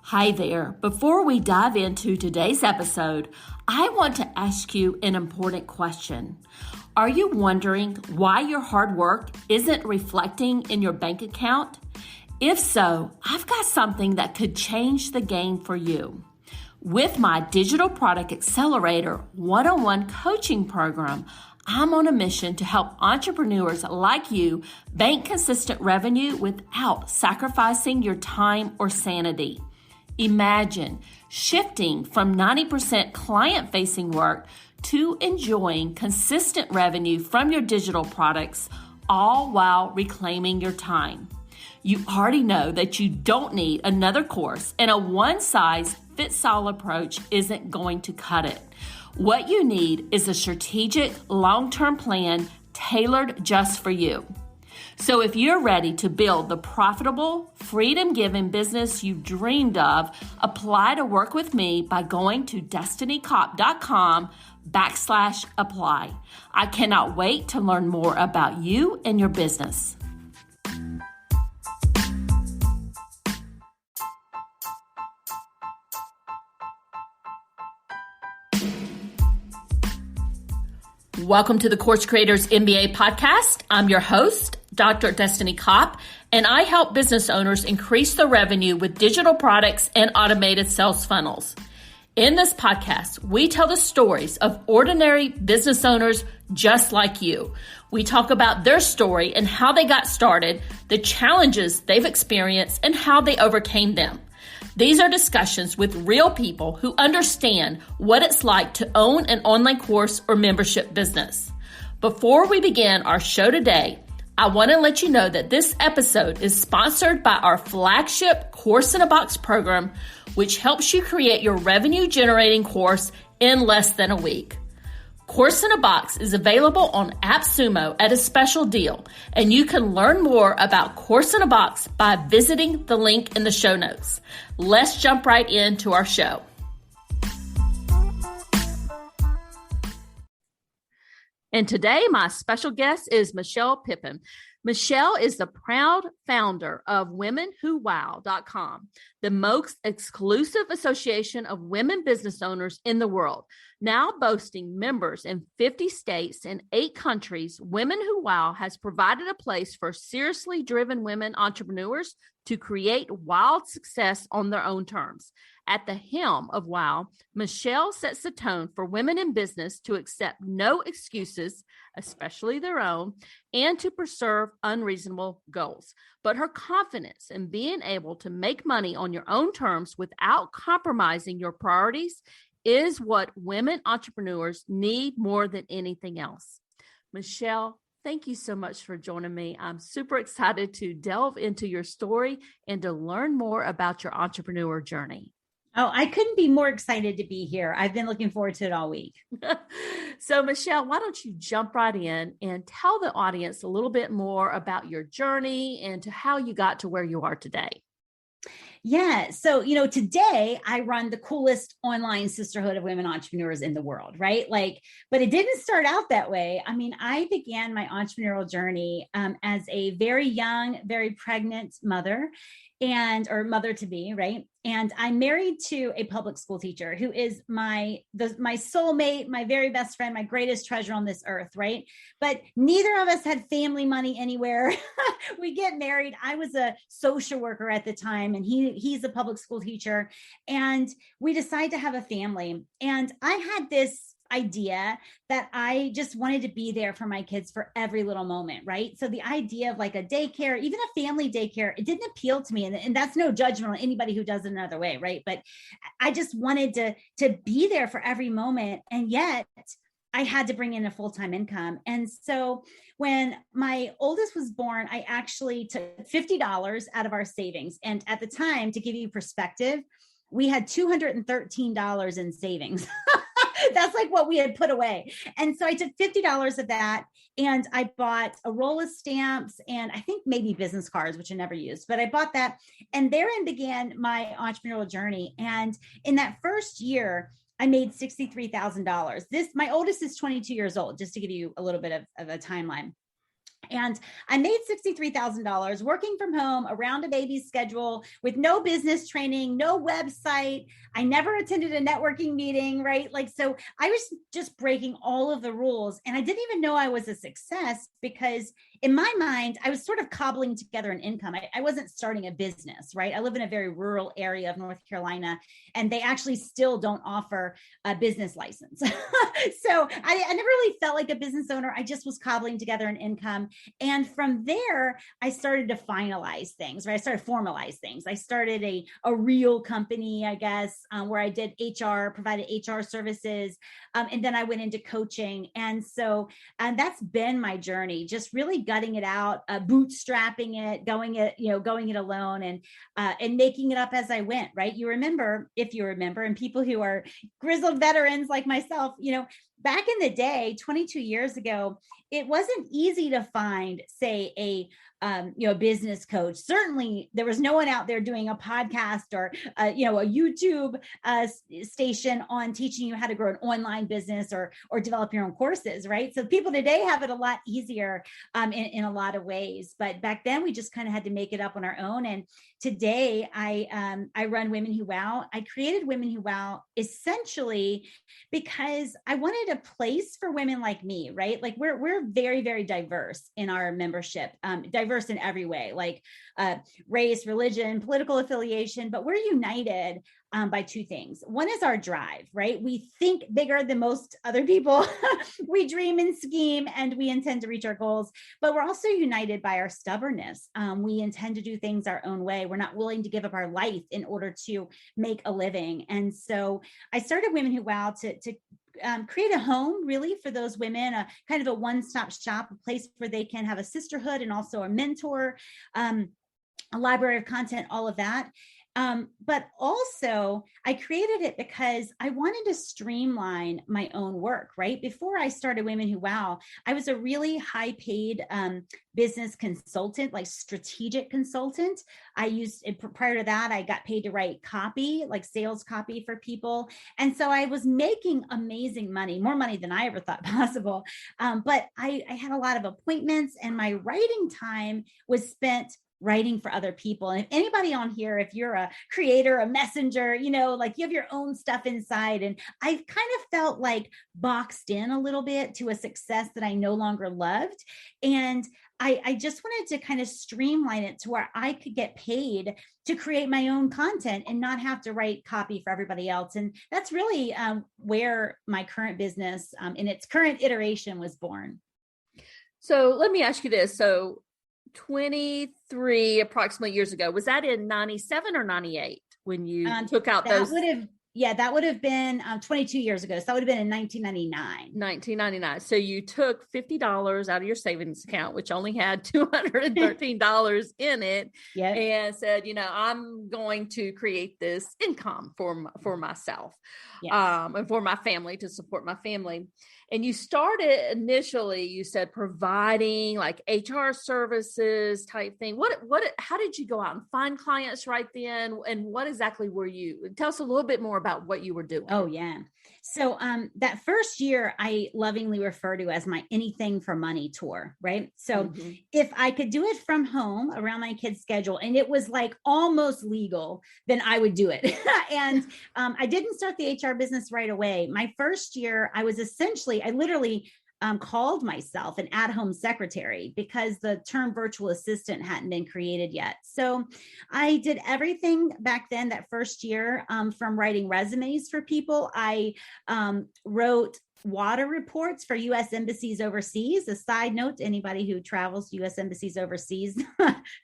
Hi there. Before we dive into today's episode, I want to ask you an important question. Are you wondering why your hard work isn't reflecting in your bank account? If so, I've got something that could change the game for you. With my Digital Product Accelerator one-on-one coaching program, I'm on a mission to help entrepreneurs like you bank consistent revenue without sacrificing your time or sanity. Imagine shifting from 90% client-facing work to enjoying consistent revenue from your digital products, all while reclaiming your time. You already know that you don't need another course, and a one-size-fits-all approach isn't going to cut it. What you need is a strategic, long-term plan tailored just for you. So if you're ready to build the profitable, freedom-giving business you've dreamed of, apply to work with me by going to destinycop.com/apply. I cannot wait to learn more about you and your business. Welcome to the Course Creators MBA podcast. I'm your host, Dr. Destiny Kopp, and I help business owners increase their revenue with digital products and automated sales funnels. In this podcast, we tell the stories of ordinary business owners just like you. We talk about their story and how they got started, the challenges they've experienced, and how they overcame them. These are discussions with real people who understand what it's like to own an online course or membership business. Before we begin our show today, I want to let you know that this episode is sponsored by our flagship Course in a Box program, which helps you create your revenue-generating course in less than a week. Course in a Box is available on AppSumo at a special deal, and you can learn more about Course in a Box by visiting the link in the show notes. Let's jump right into our show. And today, my special guest is Michelle Pippin. Michelle is the proud founder of WomenWhoWow.com, the most exclusive association of women business owners in the world. Now boasting members in 50 states and 8 countries, Women Who Wow has provided a place for seriously driven women entrepreneurs to create wild success on their own terms. At the helm of WOW, Michelle sets the tone for women in business to accept no excuses, especially their own, and to pursue unreasonable goals. But her confidence in being able to make money on your own terms without compromising your priorities is what women entrepreneurs need more than anything else. Michelle, thank you so much for joining me. I'm super excited to delve into your story and to learn more about your entrepreneur journey. Oh, I couldn't be more excited to be here. I've been looking forward to it all week. So, Michelle, why don't you jump right in and tell the audience a little bit more about your journey and to how you got to where you are today? Yeah. So, today I run the coolest online sisterhood of women entrepreneurs in the world, right? But it didn't start out that way. I mean, I began my entrepreneurial journey as a very young, very pregnant mother or mother to be, right? And I'm married to a public school teacher who is my soulmate, my very best friend, my greatest treasure on this earth, right? But neither of us had family money anywhere. We get married. I was a social worker at the time, and he's a public school teacher. And we decided to have a family. And I had this idea that I just wanted to be there for my kids for every little moment, right? So the idea of like a daycare, even a family daycare, it didn't appeal to me. And that's no judgment on anybody who does it another way, right? But I just wanted to be there for every moment. And yet I had to bring in a full-time income. And so when my oldest was born, I actually took $50 out of our savings. And at the time, to give you perspective, we had $213 in savings. That's like what we had put away. And so I took $50 of that and I bought a roll of stamps and I think maybe business cards, which I never used, but I bought that. And therein began my entrepreneurial journey. And in that first year, I made $63,000. My oldest is 22 years old, just to give you a little bit of a timeline. And I made $63,000 working from home around a baby's schedule with no business training, no website. I never attended a networking meeting, right? Like, so I was just breaking all of the rules. And I didn't even know I was a success because in my mind, I was sort of cobbling together an income. I wasn't starting a business, right? I live in a very rural area of North Carolina, and they actually still don't offer a business license. So I never really felt like a business owner. I just was cobbling together an income. And from there, I started to finalize things, right? I started to formalize things. I started a real company, I guess, where I did HR, provided HR services. And then I went into coaching. And so that's been my journey, just really gutting it out, bootstrapping it, going it alone, and making it up as I went, right? If you remember, and people who are grizzled veterans like myself, back in the day, 22 years ago, it wasn't easy to find, say, a business coach. Certainly, there was no one out there doing a podcast or a YouTube station on teaching you how to grow an online business or develop your own courses, right? So people today have it a lot easier in a lot of ways. But back then, we just kind of had to make it up on our own. And today, I run Women Who Wow. I created Women Who Wow essentially because I wanted a place for women like me, right? Like we're very, very diverse in our membership, diverse in every way, like race, religion, political affiliation, but we're united by two things. One is our drive, right? We think bigger than most other people. We dream and scheme, and we intend to reach our goals, but we're also united by our stubbornness. We intend to do things our own way. We're not willing to give up our life in order to make a living. And so I started Women Who Wow to create a home really for those women, a kind of a one-stop shop, a place where they can have a sisterhood and also a mentor, a library of content, all of that. But also I created it because I wanted to streamline my own work, right? Before I started Women Who Wow, I was a really high paid business consultant, like strategic consultant. Prior to that, I got paid to write copy, like sales copy for people. And so I was making amazing money, more money than I ever thought possible. But I had a lot of appointments, and my writing time was spent writing for other people. And if anybody on here, if you're a creator, a messenger, like you have your own stuff inside. And I've kind of felt like boxed in a little bit to a success that I no longer loved. And I just wanted to kind of streamline it to where I could get paid to create my own content and not have to write copy for everybody else. And that's really where my current business in its current iteration was born. So let me ask you this. So 23 approximately years ago, was that in 97 or 98 when you took out those? That would have been 22 years ago. So that would have been in 1999. So you took $50 out of your savings account, which only had $213 in it, yep, and said, I'm going to create this income for myself, yes, and for my family, to support my family. And you started initially, you said, providing like HR services type thing. How did you go out and find clients right then? And what exactly were you? Tell us a little bit more about what you were doing. Oh, yeah. So that first year, I lovingly refer to as my anything for money tour, right? So if I could do it from home around my kids' schedule, and it was like almost legal, then I would do it. And I didn't start the HR business right away. My first year, I literally called myself an at-home secretary because the term virtual assistant hadn't been created yet. So I did everything back then that first year, from writing resumes for people. I wrote water reports for U.S. embassies overseas. A side note to anybody who travels to U.S. embassies overseas,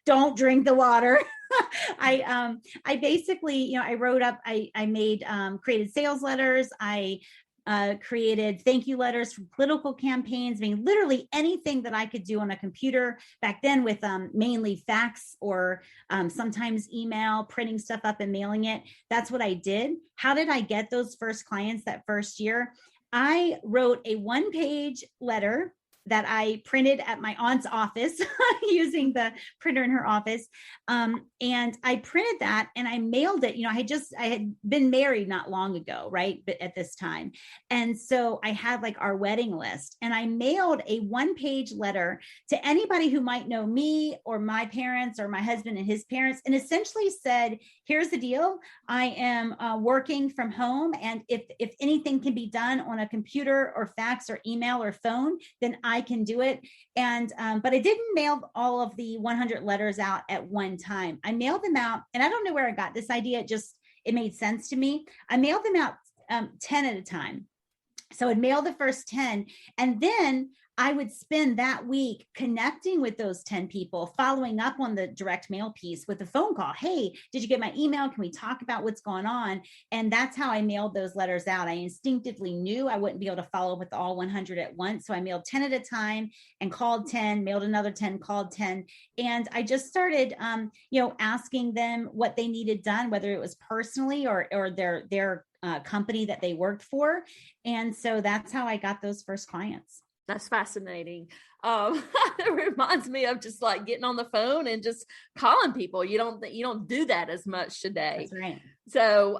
don't drink the water. I basically, I wrote up, I made, created sales letters. I created thank you letters for political campaigns. I mean, literally anything that I could do on a computer back then with mainly fax or sometimes email, printing stuff up and mailing it. That's what I did. How did I get those first clients that first year? I wrote a one-page letter that I printed at my aunt's office using the printer in her office. And I printed that and I mailed it. I had been married not long ago, right? But at this time. And so I had like our wedding list, and I mailed a 1-page letter to anybody who might know me or my parents or my husband and his parents, and essentially said, here's the deal. I am working from home. And if anything can be done on a computer or fax or email or phone, then I can do it. And, but I didn't mail all of the 100 letters out at one time. I mailed them out, and I don't know where I got this idea. It made sense to me. I mailed them out 10 at a time. So I'd mail the first 10, and then I would spend that week connecting with those 10 people, following up on the direct mail piece with a phone call. Hey, did you get my email? Can we talk about what's going on? And that's how I mailed those letters out. I instinctively knew I wouldn't be able to follow up with all 100 at once. So I mailed 10 at a time and called 10, mailed another 10, called 10. And I just started, asking them what they needed done, whether it was personally or their company that they worked for. And so that's how I got those first clients. That's fascinating. It reminds me of just like getting on the phone and just calling people. You don't do that as much today. That's right. So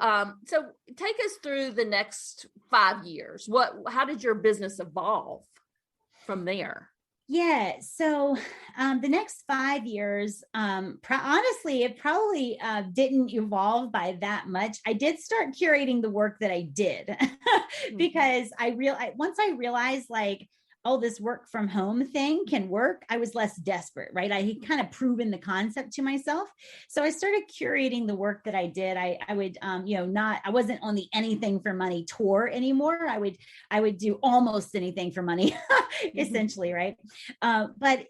take us through the next 5 years. How did your business evolve from there? Yeah. So the next 5 years, honestly, it probably didn't evolve by that much. I did start curating the work that I did because once I realized like, oh, this work from home thing can work, I was less desperate, right? I had kind of proven the concept to myself. So I started curating the work that I did. I would, I wasn't on the anything for money tour anymore. I would do almost anything for money, essentially, right? But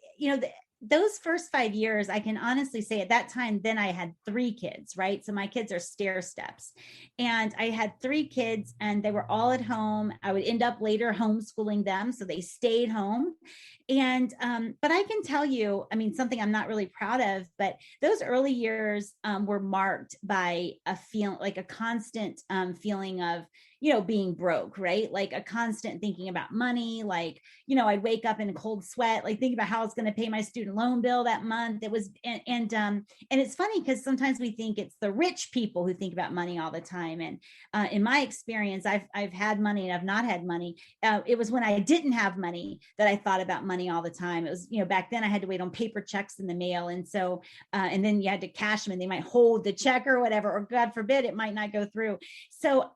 those first 5 years, I can honestly say at that time, then I had 3 kids, right? So my kids are stair steps, and I had 3 kids and they were all at home. I would end up later homeschooling them. So they stayed home. And, but I can tell you, I mean, something I'm not really proud of, but those early years were marked by a constant feeling of, being broke, right? Like a constant thinking about money. Like, I'd wake up in a cold sweat, like thinking about how I was going to pay my student loan bill that month. It was, and it's funny because sometimes we think it's the rich people who think about money all the time. And in my experience, I've had money and I've not had money. It was when I didn't have money that I thought about money all the time. It was, back then I had to wait on paper checks in the mail. And so, and then you had to cash them and they might hold the check or whatever, or God forbid, it might not go through. So,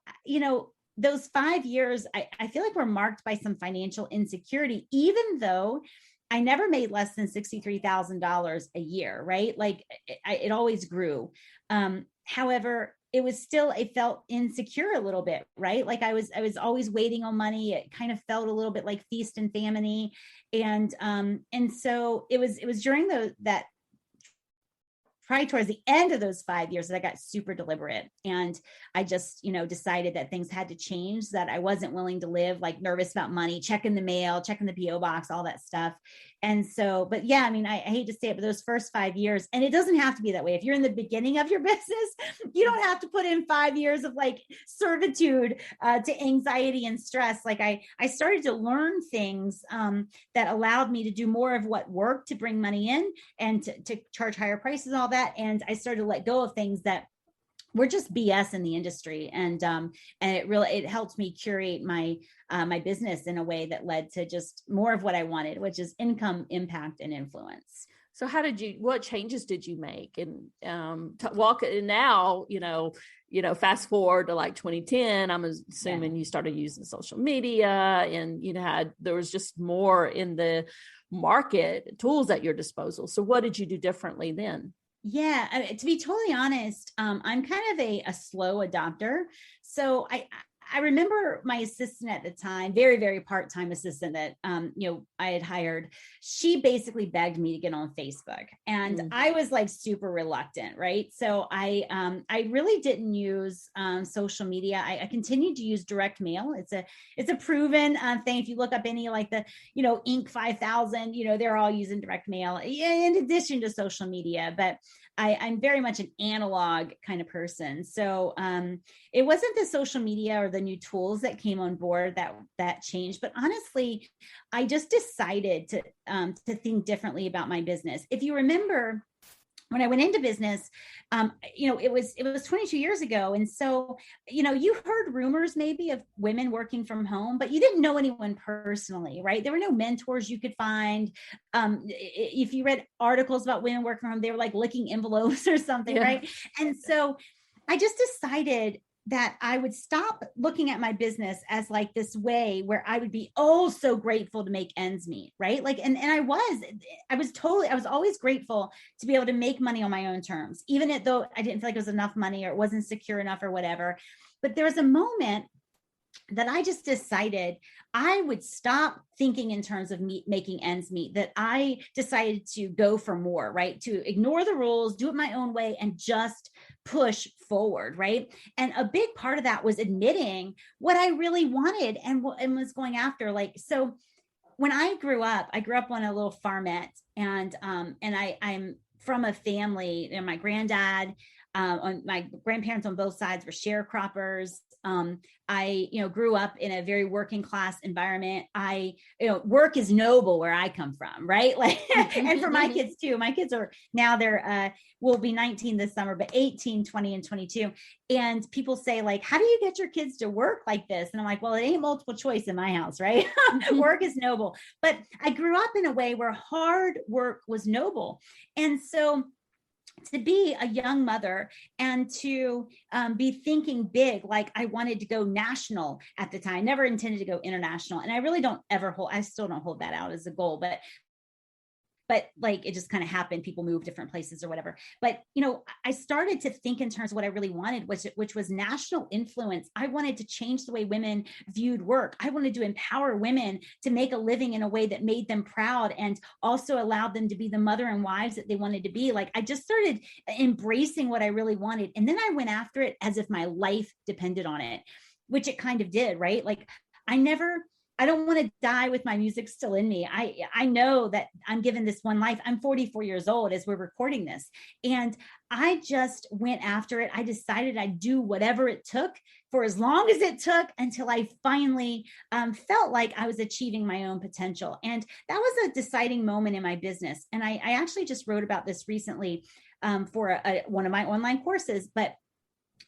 those 5 years, I feel like were marked by some financial insecurity, even though I never made less than $63,000 a year, right? Like it always grew. However, it felt insecure a little bit, right? Like I was always waiting on money. It kind of felt a little bit like feast and famine. And so it was during that probably towards the end of those 5 years that I got super deliberate. And I just, decided that things had to change, that I wasn't willing to live like nervous about money, checking the mail, checking the PO box, all that stuff. And so, but yeah, I mean, I hate to say it, but those first 5 years, and it doesn't have to be that way. If you're in the beginning of your business, you don't have to put in 5 years of like servitude to anxiety and stress. Like I started to learn things that allowed me to do more of what worked to bring money in and to charge higher prices, all that. And I started to let go of things that were just BS in the industry. And it helped me curate my business in a way that led to just more of what I wanted, which is income, impact, and influence. So what changes did you make? And walk and now, fast forward to like 2010, I'm assuming you started using social media and there was just more in the market tools at your disposal. So what did you do differently then? Yeah, to be totally honest, I'm kind of a slow adopter. So I remember my assistant at the time, very, very part-time assistant that, I had hired. She basically begged me to get on Facebook, and I was like super reluctant. Right. So I really didn't use social media. I continued to use direct mail. It's a proven thing. If you look up any like the, Inc. 5000, they're all using direct mail in addition to social media, but I'm very much an analog kind of person. So it wasn't the social media or the new tools that came on board that changed. But honestly, I just decided to think differently about my business. If you remember, when I went into business, it was 22 years ago. And so, you heard rumors maybe of women working from home, but you didn't know anyone personally, right? There were no mentors you could find. If you read articles about women working from home, they were like licking envelopes or something, right? And so I just decided that I would stop looking at my business as like this way where I would be so grateful to make ends meet, right? Like, and I was always grateful to be able to make money on my own terms, even though I didn't feel like it was enough money or it wasn't secure enough or whatever. But there was a moment that I just decided I would stop thinking in terms of making ends meet, that I decided to go for more, right? To ignore the rules, do it my own way, and just push forward, right? And a big part of that was admitting what I really wanted and was going after. Like, so when I grew up on a little farmette, and I'm from a family, my granddad, on my grandparents on both sides were sharecroppers. I grew up in a very working class environment. Work is noble where I come from, right? Like, and for my kids too. My kids are now will be 19 this summer, but 18, 20, and 22. And people say like, how do you get your kids to work like this? And I'm like, well, it ain't multiple choice in my house, right? Work is noble. But I grew up in a way where hard work was noble. And so to be a young mother and to be thinking big, like I wanted to go national at the time, never intended to go international. And I really I still don't hold that out as a goal, but like it just kind of happened. People move different places or whatever. But, I started to think in terms of what I really wanted, which was national influence. I wanted to change the way women viewed work. I wanted to empower women to make a living in a way that made them proud and also allowed them to be the mother and wives that they wanted to be. Like I just started embracing what I really wanted. And then I went after it as if my life depended on it, which it kind of did, right? Like I don't want to die with my music still in me. I know that I'm given this one life. I'm 44 years old as we're recording this. And I just went after it. I decided I'd do whatever it took for as long as it took until I finally felt like I was achieving my own potential. And that was a deciding moment in my business. And I actually just wrote about this recently for one of my online courses. But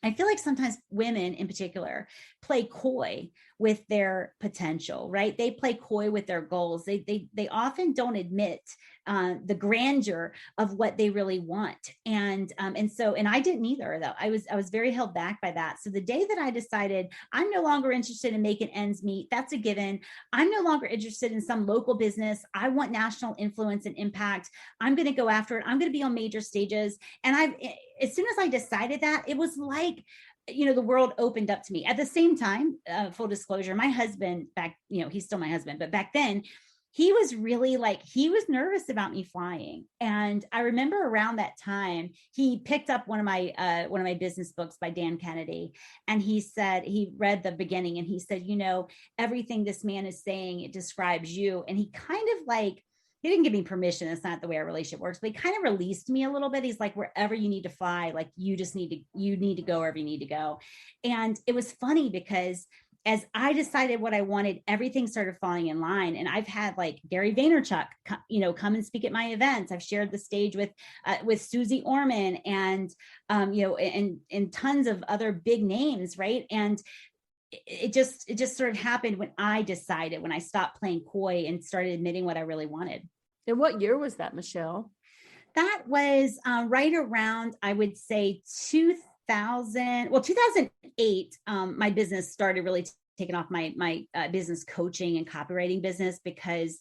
I feel like sometimes women in particular play coy with their potential, right? They play coy with their goals. They often don't admit the grandeur of what they really want. And I didn't either, though. I was very held back by that. So the day that I decided I'm no longer interested in making ends meet, that's a given. I'm no longer interested in some local business. I want national influence and impact. I'm going to go after it. I'm going to be on major stages. And as soon as I decided that, it was like, the world opened up to me. At the same time, full disclosure, my husband he's still my husband, but back then he was really he was nervous about me flying. And I remember around that time, he picked up one of my business books by Dan Kennedy. And he read the beginning and he said, everything this man is saying, it describes you. And he kind of he didn't give me permission. That's not the way our relationship works, but he kind of released me a little bit. He's like, wherever you need to fly, like you need to go wherever you need to go. And it was funny because as I decided what I wanted, everything started falling in line. And I've had like Gary Vaynerchuk, come and speak at my events. I've shared the stage with Susie Orman and, and tons of other big names. Right. And it just sort of happened when I stopped playing coy and started admitting what I really wanted. And what year was that, Michelle? That was right around, I would say 2008. My business started really taking off, my business coaching and copywriting business, because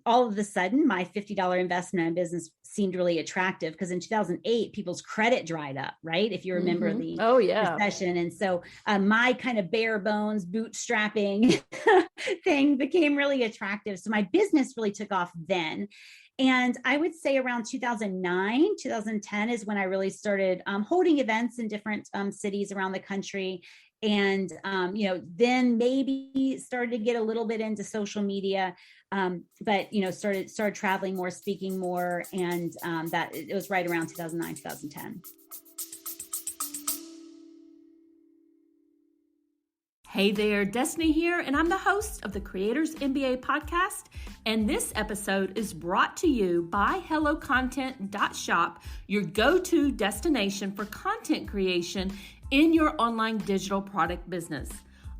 all of a sudden my $50 investment in business seemed really attractive, because in 2008 people's credit dried up, right? If you remember the recession. And so my kind of bare bones bootstrapping thing became really attractive. So my business really took off then. And I would say around 2009, 2010 is when I really started holding events in different cities around the country. And, then maybe started to get a little bit into social media, but, started traveling more, speaking more. And that it was right around 2009, 2010. Hey there, Destiny here, and I'm the host of the Creators MBA podcast. And this episode is brought to you by HelloContent.shop, your go-to destination for content creation in your online digital product business.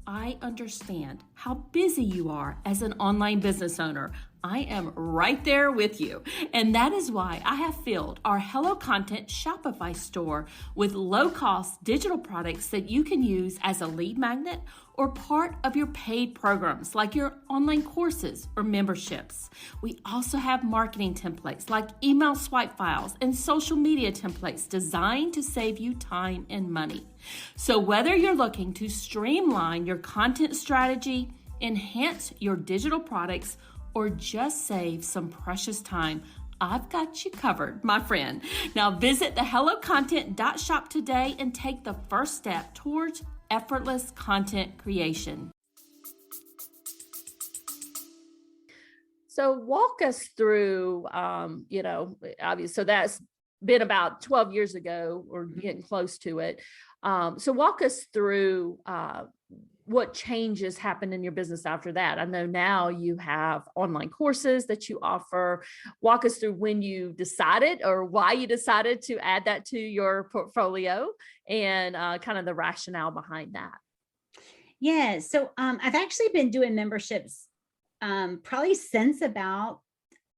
I understand how busy you are as an online business owner. I am right there with you. And that is why I have filled our Hello Content Shopify store with low-cost digital products that you can use as a lead magnet or part of your paid programs like your online courses or memberships. We also have marketing templates like email swipe files and social media templates designed to save you time and money. So whether you're looking to streamline your content strategy, enhance your digital products, or just save some precious time, I've got you covered, my friend. Now visit the HelloContent.shop today and take the first step towards effortless content creation. So walk us through, obviously, so that's been about 12 years ago or getting close to it. So walk us through what changes happened in your business after that. I know now you have online courses that you offer. Walk us through when you decided or why you decided to add that to your portfolio and kind of the rationale behind that. Yeah. So I've actually been doing memberships probably since about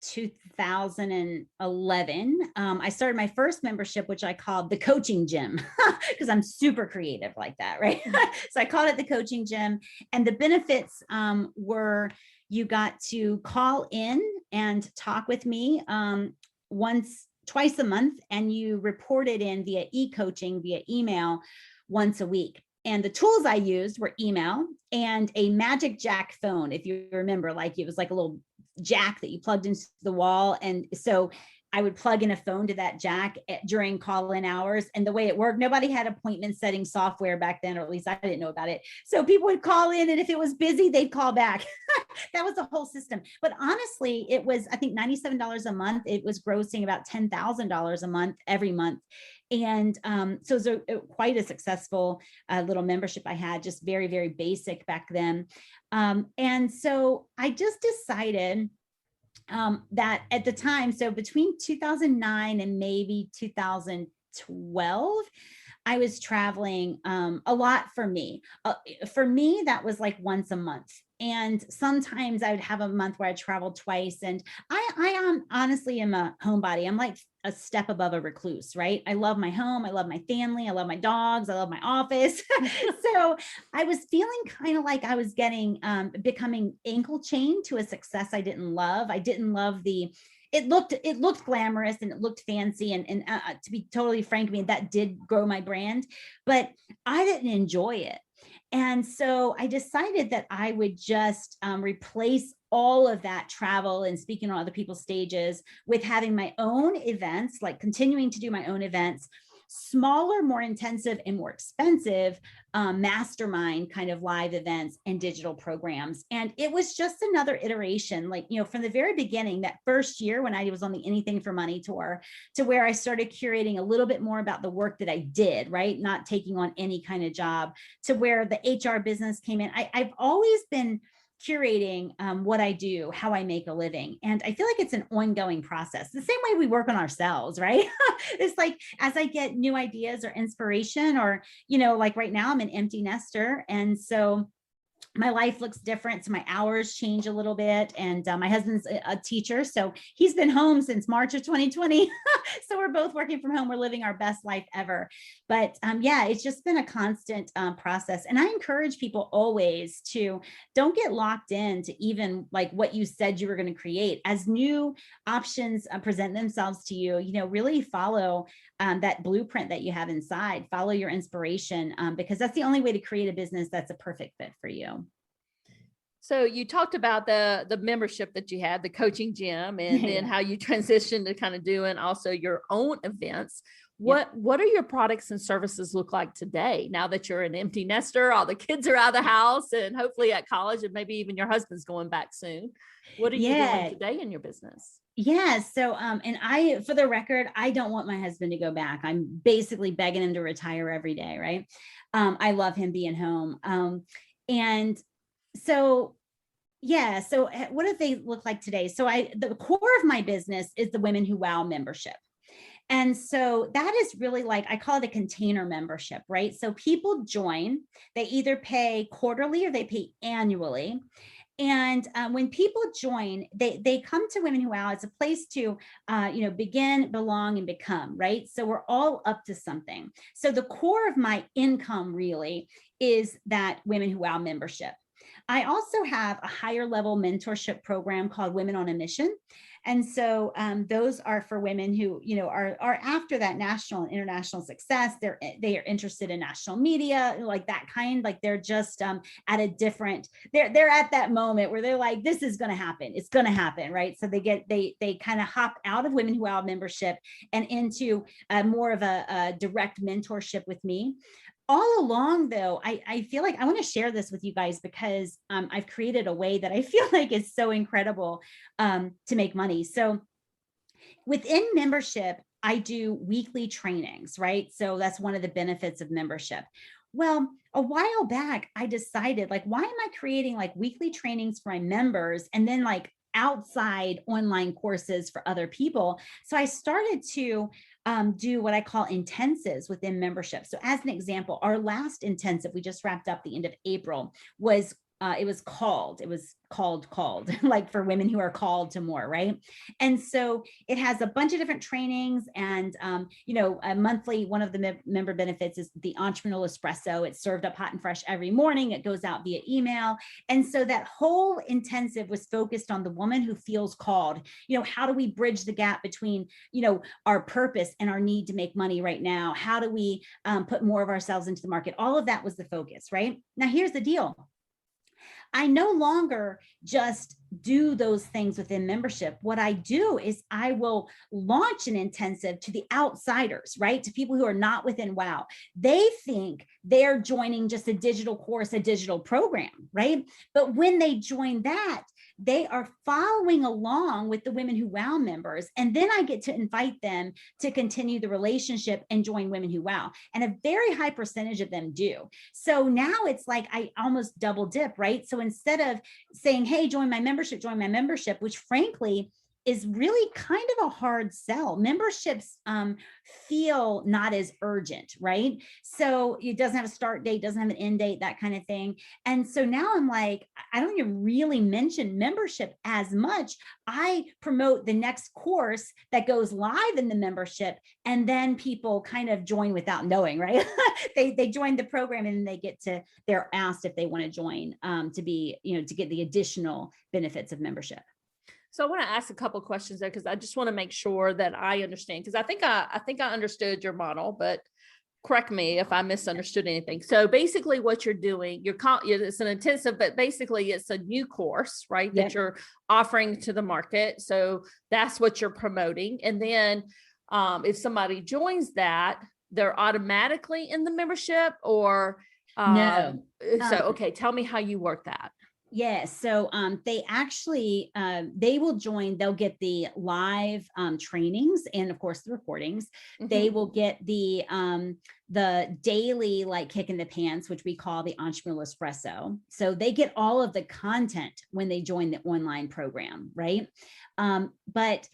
2011. I started my first membership, which I called the coaching gym, because I'm super creative like that, right? So I called it the coaching gym. And the benefits were you got to call in and talk with me twice a month, and you reported in via e-coaching, via email once a week. And the tools I used were email and a Magic Jack phone. If you remember, like it was like a little jack that you plugged into the wall. And so I would plug in a phone to that jack during call-in hours. And the way it worked, nobody had appointment setting software back then, or at least I didn't know about it. So people would call in, and if it was busy, they'd call back. That was the whole system. But honestly, it was, I think, $97 a month. It was grossing about $10,000 a month every month. And so it was quite a successful little membership I had, just very, very basic back then. And so I just decided that at the time, so between 2009 and maybe 2012, I was traveling a lot for me. For me, that was like once a month. And sometimes I would have a month where I traveled twice. And I honestly am a homebody. I'm like a step above a recluse, right? I love my home. I love my family. I love my dogs. I love my office. So I was feeling kind of like I was becoming ankle chained to a success I didn't love. I didn't love it looked glamorous and it looked fancy. And to be totally frank, I mean, that did grow my brand, but I didn't enjoy it. And so I decided that I would just replace all of that travel and speaking on other people's stages with having my own events, like continuing to do my own events, smaller, more intensive and more expensive mastermind kind of live events and digital programs. And it was just another iteration, like, from the very beginning, that first year when I was on the Anything for Money tour, to where I started curating a little bit more about the work that I did, right? Not taking on any kind of job, to where the HR business came in. I've always been curating what I do, how I make a living. And I feel like it's an ongoing process, the same way we work on ourselves, right? It's like, as I get new ideas or inspiration, or, like right now I'm an empty nester. And so my life looks different. So my hours change a little bit. And my husband's a teacher. So he's been home since March of 2020. So we're both working from home. We're living our best life ever. But it's just been a constant process. And I encourage people always to don't get locked in to even like what you said you were going to create. As new options present themselves to you, really follow that blueprint that you have inside, follow your inspiration, because that's the only way to create a business that's a perfect fit for you. So you talked about the membership that you had, the coaching gym, and then how you transitioned to kind of doing also your own events. What are your products and services look like today, now that you're an empty nester, all the kids are out of the house and hopefully at college, and maybe even your husband's going back soon? What are you doing today in your business? Yeah. So, and for the record, I don't want my husband to go back. I'm basically begging him to retire every day. Right. I love him being home. And so, yeah. So what do they look like today? So the core of my business is the Women Who Wow membership. And so that is really like, I call it a container membership, right? So people join, they either pay quarterly or they pay annually. And when people join, they come to Women Who Wow. It's a place to, begin, belong, and become, right? So we're all up to something. So the core of my income really is that Women Who Wow membership. I also have a higher level mentorship program called Women on a Mission. And so those are for women who, are after that national and international success. They are interested in national media, like that kind, like they're just at a different, they're at that moment where they're like, this is going to happen. It's going to happen. Right. So they kind of hop out of Women Who Wow membership and into more of a direct mentorship with me. All along, though, I feel like I want to share this with you guys because I've created a way that I feel like is so incredible to make money. So within membership, I do weekly trainings, right? So that's one of the benefits of membership. Well, a while back, I decided, like, why am I creating like weekly trainings for my members and then like outside online courses for other people? So I started to do what I call intensives within membership. So as an example, our last intensive, we just wrapped up the end of April, was it was called like for women who are called to more, right? And so it has a bunch of different trainings and a monthly, one of the member benefits is the entrepreneurial espresso. It's served up hot and fresh every morning. It goes out via email. And so that whole intensive was focused on the woman who feels called. How do we bridge the gap between our purpose and our need to make money right now? How do we put more of ourselves into the market? All of that was the focus, right? Now here's the deal. I no longer just do those things within membership. What I do is I will launch an intensive to the outsiders, right? To people who are not within WOW. They think they're joining just a digital course, a digital program, right? But when they join that, they are following along with the Women Who Wow members. And then I get to invite them to continue the relationship and join Women Who Wow. And a very high percentage of them do. So now it's like I almost double dip, right? So instead of saying, hey, join my membership, which frankly is really kind of a hard sell. Memberships feel not as urgent, right? So it doesn't have a start date, doesn't have an end date, that kind of thing. And so now I'm like, I don't even really mention membership as much. I promote the next course that goes live in the membership, and then people kind of join without knowing, right? they join the program and they're asked if they want to join to be, to get the additional benefits of membership. So I want to ask a couple of questions there because I just want to make sure that I understand, because I think I understood your model, but correct me if I misunderstood anything. So basically what you're doing, it's an intensive, but basically it's a new course, right? Yep. That you're offering to the market. So that's what you're promoting. And then if somebody joins that, they're automatically in the membership or no. So, okay, tell me how you work that. Yes. So they actually, they will join, they'll get the live trainings and of course the recordings. Mm-hmm. They will get the daily like kick in the pants, which we call the entrepreneurial espresso. So they get all of the content when they join the online program, right? But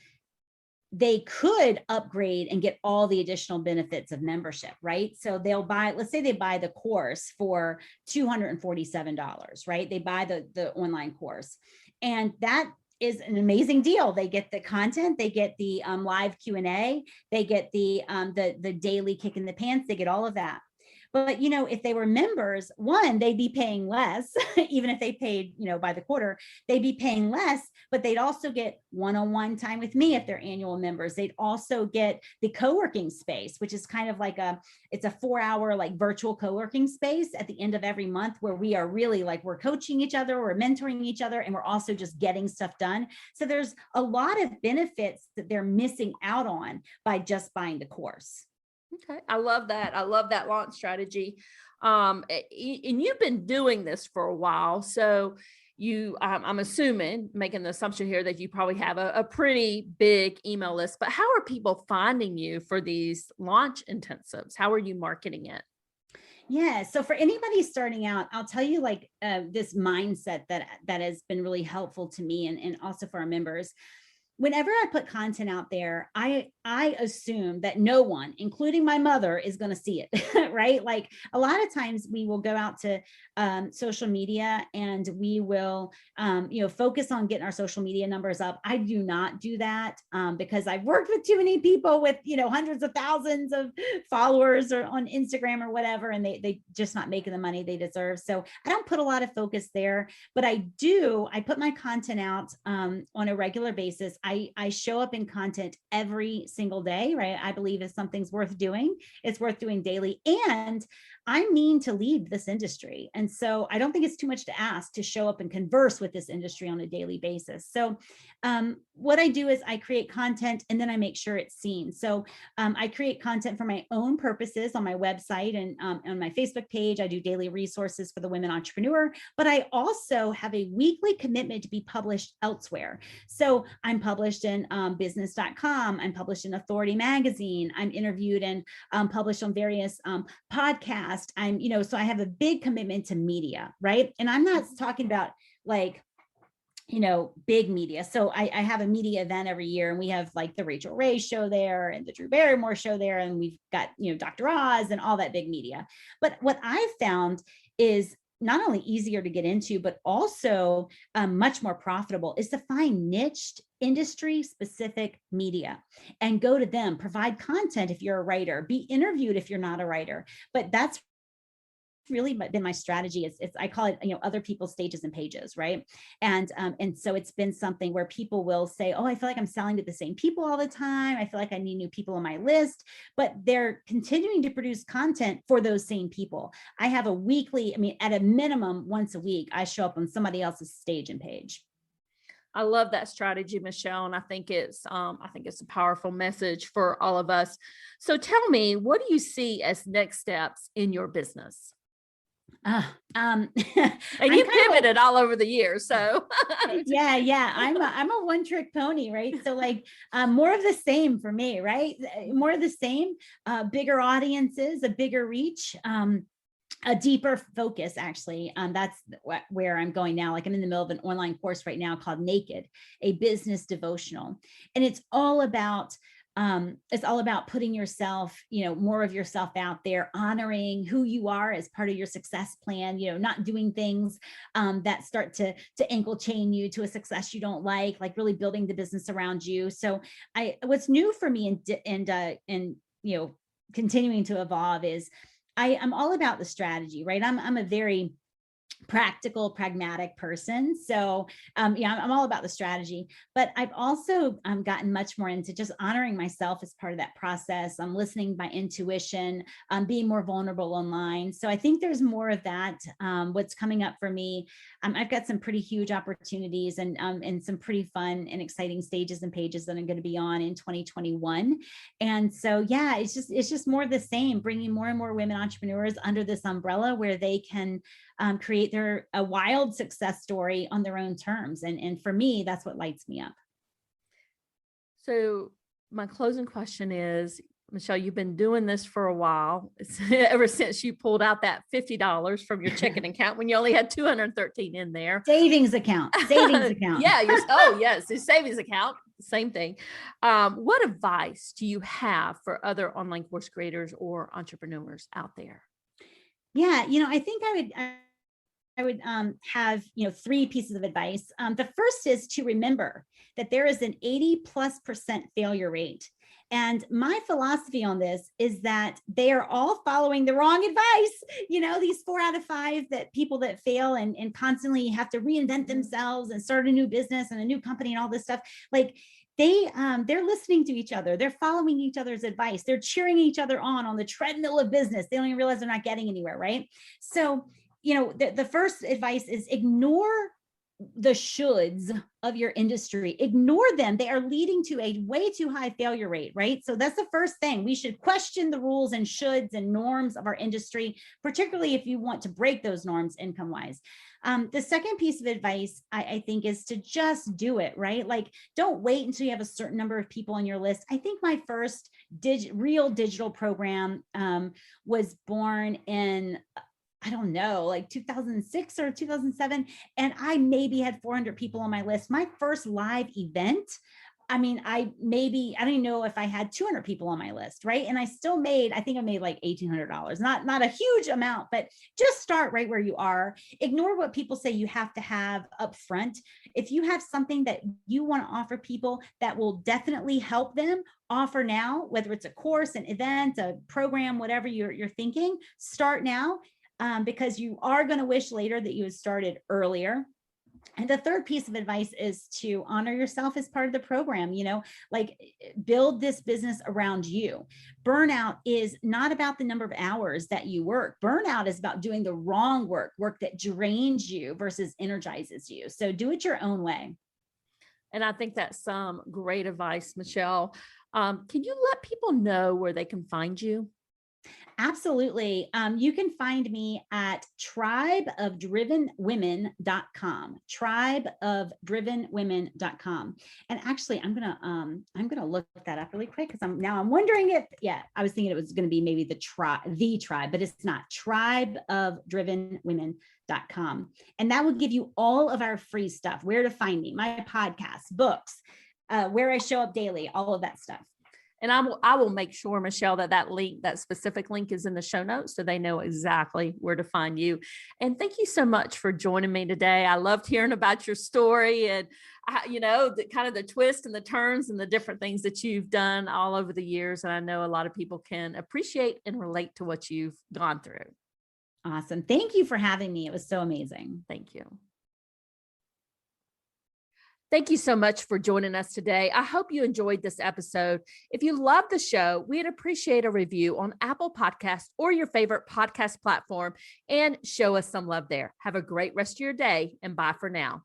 they could upgrade and get all the additional benefits of membership, right? So they'll let's say they buy the course for $247, right? They buy the online course, and that is an amazing deal. They get the content, they get the live Q&A, they get the daily kick in the pants, they get all of that. But, if they were members, one, they'd be paying less, even if they paid, by the quarter, they'd be paying less, but they'd also get one-on-one time with me if they're annual members. They'd also get the co-working space, which is kind of like it's a 4-hour like virtual co-working space at the end of every month where we are really like, we're coaching each other, we're mentoring each other, and we're also just getting stuff done. So there's a lot of benefits that they're missing out on by just buying the course. Okay. I love that. I love that launch strategy. And you've been doing this for a while. So I'm assuming, making the assumption here that you probably have a pretty big email list, but how are people finding you for these launch intensives? How are you marketing it? Yeah. So for anybody starting out, I'll tell you like this mindset that has been really helpful to me and also for our members. Whenever I put content out there, I assume that no one, including my mother, is going to see it, right? Like a lot of times we will go out to social media and we will, focus on getting our social media numbers up. I do not do that because I've worked with too many people with, hundreds of thousands of followers or on Instagram or whatever, and they just not making the money they deserve. So I don't put a lot of focus there, but I put my content out on a regular basis. I show up in content every single day, right? I believe if something's worth doing, it's worth doing daily. And I mean to lead this industry. And so I don't think it's too much to ask to show up and converse with this industry on a daily basis. So what I do is I create content and then I make sure it's seen. So I create content for my own purposes on my website and on my Facebook page. I do daily resources for the women entrepreneur, but I also have a weekly commitment to be published elsewhere. So I'm published in business.com. I'm published in Authority Magazine. I'm interviewed and published on various podcasts. So I have a big commitment to media, right? And I'm not talking about like, big media. So I have a media event every year and we have like the Rachel Ray show there and the Drew Barrymore show there. And we've got, Dr. Oz and all that big media. But what I've found is not only easier to get into, but also much more profitable is to find niched industry specific media and go to them, provide content if you're a writer, be interviewed if you're not a writer. But that's really been my strategy. It's I call it, other people's stages and pages, right? And so it's been something where people will say, oh, I feel like I'm selling to the same people all the time. I feel like I need new people on my list, but they're continuing to produce content for those same people. I have a weekly, at a minimum once a week, I show up on somebody else's stage and page. I love that strategy, Michelle, and I think it's a powerful message for all of us. So tell me, what do you see as next steps in your business? And you pivoted all over the years, so yeah. I'm a one-trick pony, right? So like more of the same for me, right? More of the same, bigger audiences, a bigger reach. A deeper focus, actually. That's where I'm going now. Like I'm in the middle of an online course right now called Naked, a business devotional. And it's all about putting yourself, more of yourself out there, honoring who you are as part of your success plan, not doing things that start to ankle chain you to a success you don't like really building the business around you. So what's new for me and continuing to evolve is I'm all about the strategy, right? I'm a very practical, pragmatic person. So, I'm all about the strategy, but I've also gotten much more into just honoring myself as part of that process. I'm listening by intuition, being more vulnerable online. So I think there's more of that. What's coming up for me, I've got some pretty huge opportunities and some pretty fun and exciting stages and pages that I'm going to be on in 2021. And so, yeah, it's just more of the same, bringing more and more women entrepreneurs under this umbrella where they can create a wild success story on their own terms. And for me, that's what lights me up. So my closing question is, Michelle, you've been doing this for a while. It's ever since you pulled out that $50 from your checking account when you only had 213 in there. Savings account. Yeah. Yes. The savings account. Same thing. What advice do you have for other online course creators or entrepreneurs out there? Yeah. I think I would have, 3 pieces of advice. The first is to remember that there is an 80+% failure rate. And my philosophy on this is that they are all following the wrong advice. These 4 out of 5 people that fail and constantly have to reinvent themselves and start a new business and a new company and all this stuff, like they're listening to each other. They're following each other's advice. They're cheering each other on the treadmill of business. They don't even realize they're not getting anywhere, right? So the first advice is ignore the shoulds of your industry. Ignore them. They are leading to a way too high failure rate, right? So that's the first thing. We should question the rules and shoulds and norms of our industry, particularly if you want to break those norms income wise. The second piece of advice I think is to just do it, right? Like, don't wait until you have a certain number of people on your list. I think my first real digital program was born in, I don't know, like 2006 or 2007. And I maybe had 400 people on my list. My first live event, I mean, I don't even know if I had 200 people on my list, right? And I still I think I made like $1,800, not a huge amount, but just start right where you are. Ignore what people say you have to have up front. If you have something that you want to offer people that will definitely help them, offer now, whether it's a course, an event, a program, whatever you're thinking, start now. Because you are going to wish later that you had started earlier. And the third piece of advice is to honor yourself as part of the program, like build this business around you. Burnout is not about the number of hours that you work. Burnout is about doing the wrong work that drains you versus energizes you. So do it your own way. And I think that's some great advice, Michelle. Can you let people know where they can find you? Absolutely. You can find me at tribeofdrivenwomen.com, tribeofdrivenwomen.com. And actually I'm going to look that up really quick, because I'm wondering if, I was thinking it was going to be maybe the tribe, but it's not. Tribeofdrivenwomen.com. And that will give you all of our free stuff, where to find me, my podcasts, books, where I show up daily, all of that stuff. And I will make sure, Michelle, that specific link is in the show notes so they know exactly where to find you. And thank you so much for joining me today. I loved hearing about your story and, the kind of the twists and the turns and the different things that you've done all over the years. And I know a lot of people can appreciate and relate to what you've gone through. Awesome. Thank you for having me. It was so amazing. Thank you. Thank you so much for joining us today. I hope you enjoyed this episode. If you love the show, we'd appreciate a review on Apple Podcasts or your favorite podcast platform, and show us some love there. Have a great rest of your day, and bye for now.